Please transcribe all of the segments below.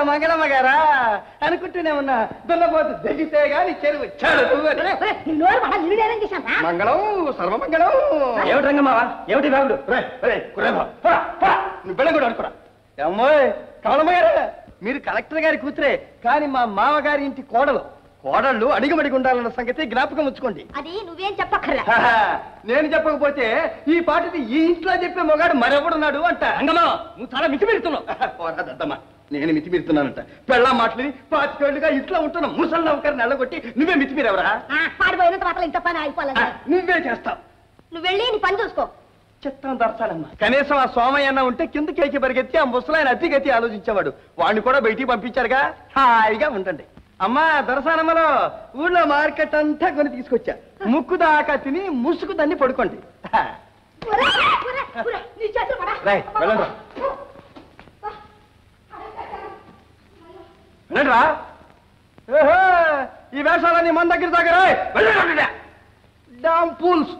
మంగళమ్మ గారా అనుకుంటూనే ఉన్నా దున్నపోతు దిగితే గాని చెరువు వచ్చాడు. మంగళం సర్వమంగళం. ఏమిటి రంగమ్మావా, ఏమిటి బాబుడు? నువ్వు బిళ్ళ కూడా అనుకురా. అమ్మోయ్ కమలమ్మ గారా, మీరు కలెక్టర్ గారి కూతురే, కానీ మా మామగారి ఇంటి కోడలు. కోడళ్ళు అడిగమడిగి ఉండాలన్న సంగతి జ్ఞాపకం ఉంచుకోండి. అది నువ్వేం చెప్పక్కర్లే. నేను చెప్పకపోతే ఈ పాటిది ఈ ఇంట్లో చెప్పే మొగాడు మరెవడున్నాడు అంట. రంగమ్మ నువ్వు చాలా మితిమీరుతున్నావు. నేను మితిమీరుతున్నానంట. పెళ్ళా మాటలని 25 ఏళ్లుగా ఇంట్లో ఉంటున్న ముసలి నౌకర్ని నల్లగొట్టి నువ్వే మితిమీరెవరా? పాడిపోయినంత మాత్రం ఇంత పని అయిపోలేదు. నువ్వే చేస్తావు. నువ్వు వెళ్ళి నీ పని చూసుకో. చిత్తం దర్శాలమ్మా. కనీసం ఆ సోమయ్య అన్న ఉంటే కిందకేకి పరిగెత్తి ఆ ముసలాయన అతిగతి ఆలోచించేవాడు. వాడిని కూడా బయటికి పంపించారుగా. హాయిగా ఉండండి. అమ్మా దొరసానమ్మలో ఊళ్ళో మార్కెట్ అంతా కొని తీసుకొచ్చా. ముక్కు దాకా తిని ముసుగు దాన్ని పడుకోండి. వెళ్ళండిరా. ఈ వేషాలన్నీ మన దగ్గర దగ్గర డామ్ పూల్స్.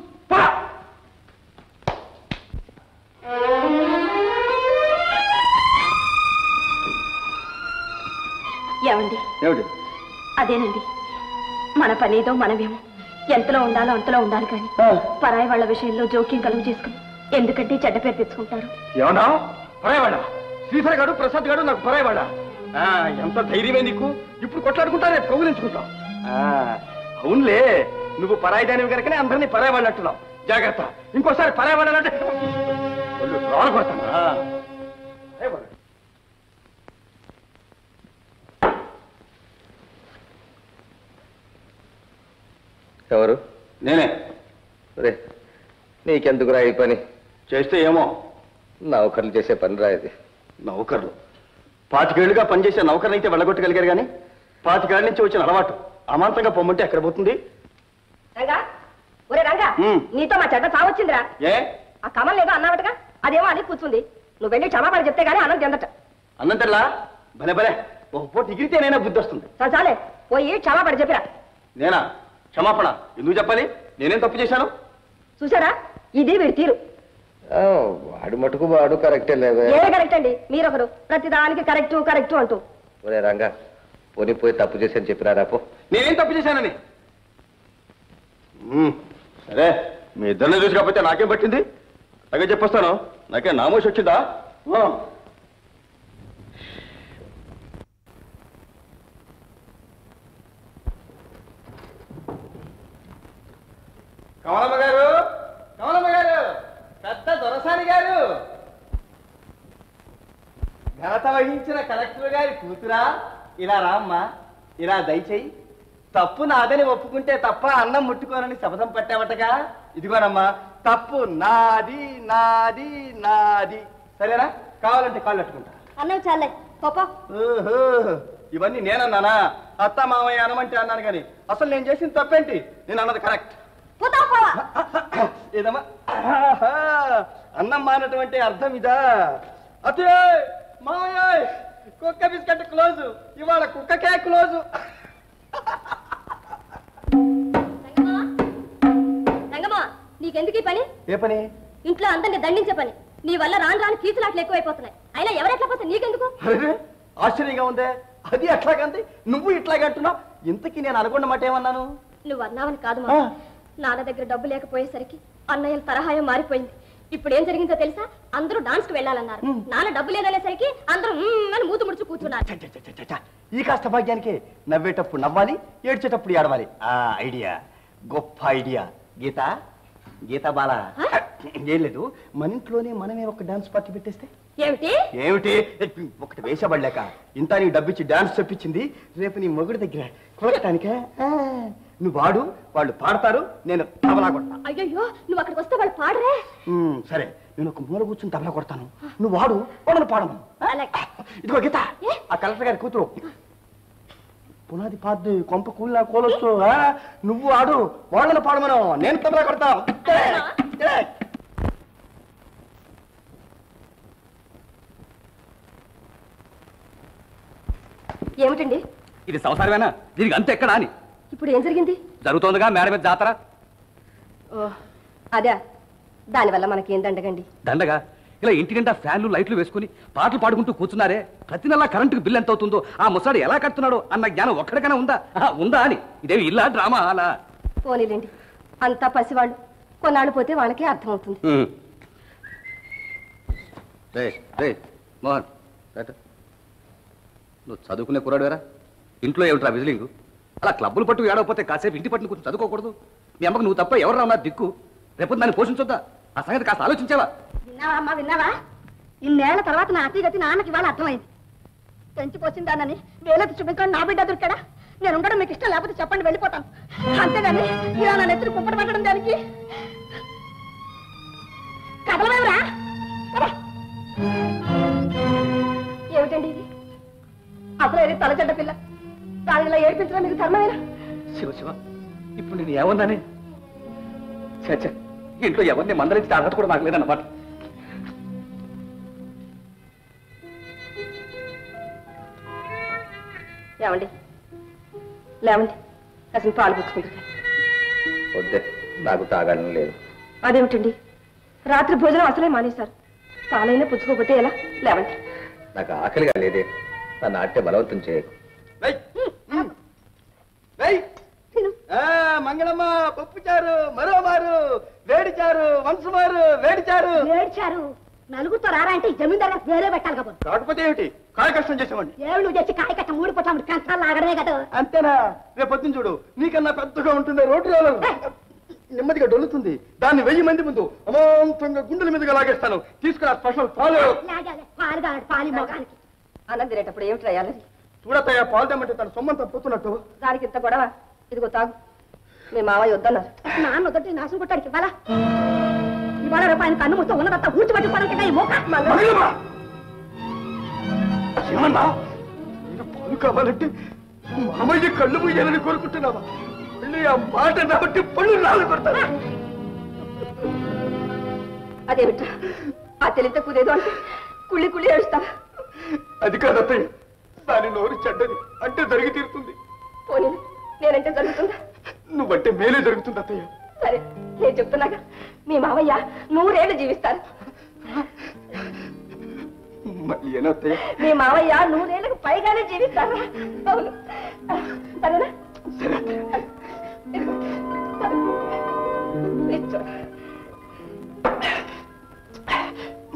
ఏమండి? ఏమిటి? అదేనండి, మన పనేదో మనమేమో ఎంతలో ఉండాలో అంతలో ఉండాలి, కానీ పరాయి వాళ్ళ విషయంలో జోక్యం కలుగు చేసుకుని ఎందుకంటే చెడ్డ పేరు తెచ్చుకుంటారు. ఏమన్నా పరాయవాడా? శ్రీధర్ గారు ప్రసాద్ గారు నాకు పరాయవాడా? ఎంత ధైర్యమే నీకు? ఇప్పుడు కొట్లాడుకుంటా, రేపు కౌగులించుకుంటాం. అవునులే, నువ్వు పరాయిదానివి కనుకనే అందరినీ పరాయవాళ్ళు అంటున్నావు. జాగ్రత్త, ఇంకోసారి పరాయవాడాలంటే రాళ్ళు కొడతాను. ఎవరు? నేనే. రే నీకెందుకురా ఈ పని? చేస్తే ఏమో నౌకర్లు చేసే పని రా ఇది. నౌకర్లు 25 ఏళ్లుగా పనిచేసే నౌకర్ని అయితే వెళ్ళగొట్టగలిగారు, కానీ 25 ఏళ్ల నుంచి వచ్చిన అలవాటు అమాంతంగా పొమ్మంటే ఎక్కడ పోతుంది? నీతో మా చెడ్డ చావచ్చిందిరా. ఏ ఆ కమల్ లేదో అన్నావటగా, అదేమో అని కూర్చుంది. నువ్వు వెళ్ళి క్షమాపణ చెప్తే గానీ అన్నం తిందట. అన్నం తెల్లా? భలే భలే, ఒక పూట ఎగిరితేనైనా బుద్ధి వస్తుంది. చాలే, పోయి క్షమాపణ చెప్పిరా. నేనా క్షమాపణ ఎందుకు చెప్పాలి? నేనేం తప్పు చేశాను? చూసారా, ఇది వీడి తీరు. వాడు మటుకు వాడు కరెక్టే లేవే. ఏ కరెక్ట్ అండి? మీరొకరు ప్రతిదానికి కరెక్టు కరెక్టు అంటూ. ఒరే రంగా, పోనీ పోయి తప్పు చేశాను చెప్పినారా? పో. నేనేం తప్పు చేశానని? సరే, మీ ఇద్దరిని చూసి కాకపోతే నాకేం పట్టింది? అలాగే చెప్పొస్తాను. నాకేం నామోషి వచ్చిందా? కమలమ్మ గారు, కమలమ్మ గారు, పెద్ద దొరసాని గారు, ఘనత వహించిన కలెక్టర్ గారి కూతురా, ఇలా రామ్మా, ఇలా దయచేయి. తప్పు నాదని ఒప్పుకుంటే తప్ప అన్నం ముట్టుకోనని శపథం పట్టావటగా. ఇదిగోనమ్మా, తప్పు నాది నాది నాది. సరేనా? కావాలంటే కాళ్ళు అట్టుకుంటా. అన్నం చాలే పాప. ఇవన్నీ నేనన్నానా? అత్త మామయ్య అనమంటే అన్నాను, కానీ అసలు నేను చేసిన తప్పేంటి? నేను అన్నది కరెక్ట్. ఏదమ్మా, అన్నం మానటం అంటే అర్థం ఇదా? అతే మామయ్య, కుక్క బిస్కెట్ క్లోజు, ఇవాళ కుక్కకే క్లోజు. రంగమ్మా, నీకెందుకు ఈ పని? ఏ పని? ఇంట్లో అందరిని దండించే పని. నీ వల్ల రాను రాను కీచులాట్లు ఎక్కువైపోతున్నాయి. అయినా ఎవరెట్లా పోతే నీకెందుకు? ఆశ్చర్యంగా ఉందే. అది అట్లాగంది, నువ్వు ఇట్లాగే అంటున్నావు. ఇంతకీ నేను అనుకున్న మాట ఏమన్నాను? నువ్వు అన్నావని కాదు మా. నాన్న దగ్గర డబ్బు లేకపోయేసరికి అన్నయ్యల తరహాయం మారిపోయింది. ఇప్పుడు ఏం జరిగిందో తెలుసా? అందరూ డాన్స్ కు వెళ్ళాలన్నారు. నాన్న డబ్బు లేదనేసరికి అందరూ అని మూతు ముడుచు కూర్చున్నారు. ఈ కాస్త భాగ్యానికి నవ్వేటప్పుడు నవ్వాలి, ఏడ్చేటప్పుడు ఏడవాలి. ఆ ఐడియా గొప్ప ఐడియా. గీత, గీత బాల, ఏం లేదు, మన ఇంట్లోనే మనమే ఒక డాన్స్ పార్టీ పెట్టేస్తే. ఏమిటి ఏమిటి? ఒకటి వేసబడలేక ఇంత నీ డబ్బిచ్చి డాన్స్ చెప్పించింది. రేపు నీ మొగుడి దగ్గర కొట్టడానికే. నువ్వు వాడు, వాళ్ళు పాడతారు, నేను తబలా కొడతా. అయ్యో, నువ్వు అక్కడికి వస్తే వాళ్ళు పాడరే. సరే, నేను ఒక మూల కూర్చుని తబలా కొడతాను, నువ్వు వాడు, వాళ్ళని పాడను. ఇదిగో గీత, ఆ కలెక్టర్ గారి కూతురు పునాది పాది కొంప కూలినా కోలొచ్చు. నువ్వు ఆడు, వాళ్ళని పాడమను, నేను తబలా కొడతా. ఏమిటండి ఇది? సంసారమేనా? దీనికి అంత ఎక్కడా అని? ఇప్పుడు ఏం జరిగింది? జరుగుతోందిగా మేడ మీద జాతర. అదే, దానివల్ల మనకి ఏం దండగండి? దండగా? ఇలా ఇంటి నిండా ఫ్యాన్లు లైట్లు వేసుకుని పాటలు పాడుకుంటూ కూర్చున్నారే, ప్రతి నెల కరెంటుకు బిల్లు ఎంత అవుతుందో, ఆ ముసలాడు ఎలా కడుతున్నాడో అన్న జ్ఞానం ఒక్కడికైనా ఉందా? ఉందా అని. ఇదేమి ఇల్లా డ్రామా అలా? పోనీలేండి, అంతా పసివాళ్ళు, కొన్నాళ్ళు పోతే వాళ్ళకే అర్థమవుతుంది. మోహన్ నువ్వు చదువుకునే కుర్రాడు వేరా, ఇంట్లో ఏమిట్రా విజిలింగ్? అలా క్లబ్బులు పట్టు ఏడవపోతే కాసేపు ఇంటి పట్టును కూర్చొని చదువుకోకూడదు? మీ అమ్మకు నువ్వు తప్ప ఎవరు రావున్నా దిక్కు? రేపు దాన్ని పోషించొద్దా? ఆ సంగతి కాస్త ఆలోచించావా? విన్నావా అమ్మా, విన్నావా? ఇన్నేళ్ల తర్వాత నా అతిగతి నాన్నకి ఇవాళ అర్థమైంది. పెంచిపోసిందానని వేలెత్తి చూపించడం నా బిడ్డ దొరికాడా? నేను ఉండడం మీకు ఇష్టం లేకపోతే చెప్పండి, వెళ్ళిపోతాను. అంతేగాని ఇలా నా నెత్తిని కుప్పట పట్టడం దానికి కదలవేవరా? ఏమిటండి ఇది? అసలు ఏది తలచెడ్డ పిల్ల, దాని ఇలా ఏడిపించడం మీకు ధర్మమేనా? శివ శివ, ఇప్పుడు నేను ఏమన్నానే? చచ్చా, ఇంట్లో ఎవరిని మందరించి అర్హత కూడా నాకు లేదన్నమాట. ఏమండి, లేవండి, అసలు పాలు పుచ్చుకుంటుంది. వద్దే, నాకు తాగాలని లేదు. అదేమిటండి, రాత్రి భోజనం అసలే మానేశారు, పాలైనా పుచ్చుకోకపోతే ఎలా? లేవండి. నాకు ఆకలిగా లేదే, నా నాట్య బలవంతం చేయకు. మంగళమ్మ పప్పుచారు, మరోమారు వేడిచారు, వంశమారు వేడిచారు. ఏడ్చారు నలుగురితో రారా అంటే జమీందారు వేరే పెట్టాలి కాబట్టి. కాకపోతే ఏమిటి, కాయ కష్టం చేసామండి. ఏళ్ళు చేసి కాయ కట్ట ఊడిపోతాం, కంచాలు లాగడమే కదా. అంతేనా? రేపు పొద్దున చూడు, నీకన్నా పెద్దగా ఉంటుంది రోడ్డు రోలర్, నెమ్మదిగా డొల్లుతుంది. దాన్ని 1000 మంది ముందు అమాంతంగా గుండెల మీదుగా లాగేస్తాను. తీసుకురా స్పెషల్ పాలు. పాలు కాదు, పాలి మొగానికి. అన్నం తినేటప్పుడు ఏమిటి రాయాలి? చూడతాయా, పాలు తెమ్మంటే తన సొమ్మంతా పోతున్నట్టు. దానికి ఇంత గొడవ. ఇదిగో తాగు. మీ మావయ్య వద్దన్నారు. నాన్న వద్దటి నాశనం కొట్టాడికి ఇవ్వాలా? ఇవాళ రేపు ఆయన కన్ను మొత్తం ఉన్నదంతా ఊడ్చిపట్టుకోవడానికి ఈ మోక. ఏమన్నా పాలు కావాలంటే మామయ్య కళ్ళు పోయాలని కోరుకుంటున్నావా? మళ్ళీ ఆ మాట కాబట్టి పళ్ళు రాళ్ళు కొడతాను. అదేమిట్రా, ఆ తెలిత కుదేదో అంటే కుళ్ళి కుళ్ళి ఏడుస్తా. అది కాదత్తయ్య, దాని నోరు చెడ్డది, అంటే జరిగి తీరుతుంది. పోనీ నేనంటే జరుగుతుందా? నువ్వంటే మేలే జరుగుతుంది అత్తయ్య. సరే, నేను చెప్తున్నాగా, మీ మావయ్య 100 ఏళ్ళు జీవిస్తారు. మళ్ళీ ఏనత్తయ్య? మీ మావయ్య 100 ఏళ్ళకు పైగానే జీవిస్తారు. అవును, సరేనా?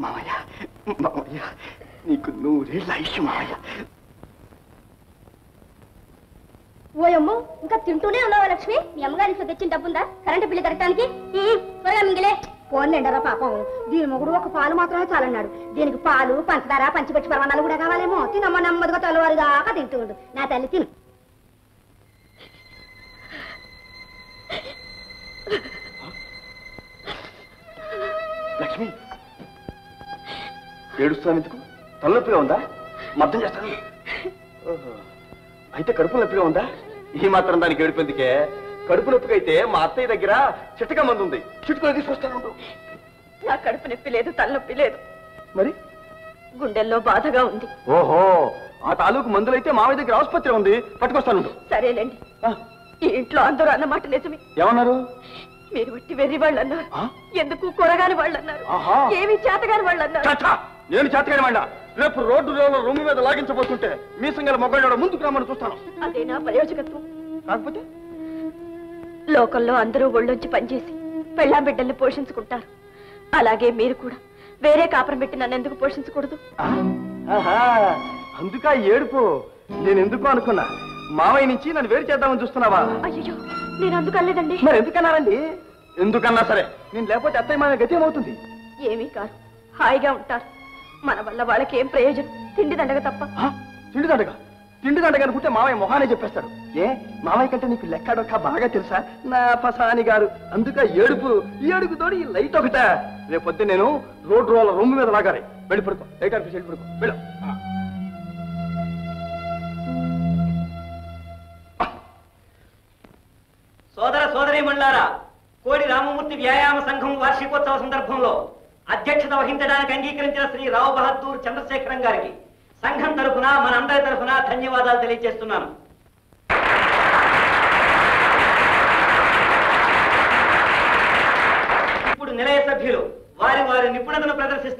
మావయ్య, మావయ్య, నీకు 100 ఏళ్ళ ఆయుష్ మావయ్య. ఓయమ్మో, ఇంకా తింటూనే ఉన్నావా లక్ష్మి? మీ అమ్మగారికి తెచ్చిన డబ్బుందా కరెంటు బిల్లు కట్టడానికి? త్వరగా మింగిలే. పోన్లేండరా పాపం, దీని మొగుడు ఒక పాలు మాత్రమే చాలన్నాడు. దీనికి పాలు, పంచదార, పంచిపెట్టి పరమాణాలు కూడా కావాలేమో. తినమ్మ, నెమ్మదిగా తెల్లవారు దాకా తింటూ ఉండు. నా తల్లి తిను. లక్ష్మి, ఏడుస్తాను ఎందుకు? తలనొప్పిగా ఉందా? మద్దం చేస్తాను. అయితే కడుపు నొప్పిగా ఉందా? ఈ మాత్రం దానికి ఏడుపెందుకే? కడుపు నొప్పికి అయితే మా అత్తయ్య దగ్గర చిట్టక మందు ఉంది, చిట్టుకొని తీసుకొస్తాను. నా కడుపు నొప్పి లేదు, తలనొప్పి లేదు, మరి గుండెల్లో బాధగా ఉంది. ఓహో, ఆ తాలూకు మందులైతే మామయ్య దగ్గర ఆసుపత్రి ఉంది, పట్టుకొస్తాను. సరేలేండి, ఈ ఇంట్లో అందరూ అన్నమాట నిజమే. ఏమన్నారు? మీరు వట్టి వెర్రి వాళ్ళు అన్నారు, ఎందుకు కొరగాని వాళ్ళు అన్నారు, ఏమి చేతగాని వాళ్ళు అన్నారు. నేను చేతగాని వాళ్ళ? రేపు రోడ్డు రూమ్ మీద లాగించబోతుంటే మీ సంగల మొగ్గ ముందుకు రమ్మని చూస్తాను. అదేనా ప్రయోజకత్వం? కాకపోతే లోకంలో అందరూ ఒళ్ళొంచి పనిచేసి పెళ్ళాం బిడ్డల్ని పోషించుకుంటారు. అలాగే మీరు కూడా వేరే కాపురం పెట్టి నన్ను ఎందుకు పోషించకూడదు? అందుకా ఏడుపు? నేను ఎందుకు అనుకున్నా, మావయ్య నుంచి నన్ను వేరు చేద్దామని చూస్తున్నావా? అయ్యో, నేను అందుకలేదండి. మరి ఎందుకన్నారండి? ఎందుకన్నా సరే, నేను లేకపోతే అత్తయ్య మన గతి ఏమవుతుంది? ఏమీ కాదు, హాయిగా ఉంటారు. మన వల్ల వాళ్ళకి ఏం ప్రయోజనం? తిండి దండగ తప్ప. తిండి దండగ? తిండి దండగ అనుకుంటే మావయ్య మొహానే చెప్పేస్తాడు. ఏ, మావయ్య కంటే నీకు లెక్కడొక్క బాగా తెలుసా నా పసాని గారు? అందుక ఏడుపు. ఈ ఏడుపుతోటి ఈ లైట్ ఒకట. రేపొద్దు నేను రోడ్డు రూమ్ మీద లాగాలి. వెళ్ళి పడుకో, లైట్ ఆఫీస్ వెళ్ళి పడుకో, వెళ్ళు. సోదర సోదరీమణులారా, కోడి రామమూర్తి వ్యాయామ సంఘం వార్షికోత్సవ సందర్భంలో అధ్యక్షత వహించడానికి అంగీకరించిన శ్రీ రావు బహదూర్ చంద్రశేఖరం గారికి సంఘం తరఫున, మనందరి తరఫున ధన్యవాదాలు తెలియజేస్తున్నాను. ఇప్పుడు నిలయ సభ్యులు వారి నిపుణతను ప్రదర్శిస్తారు.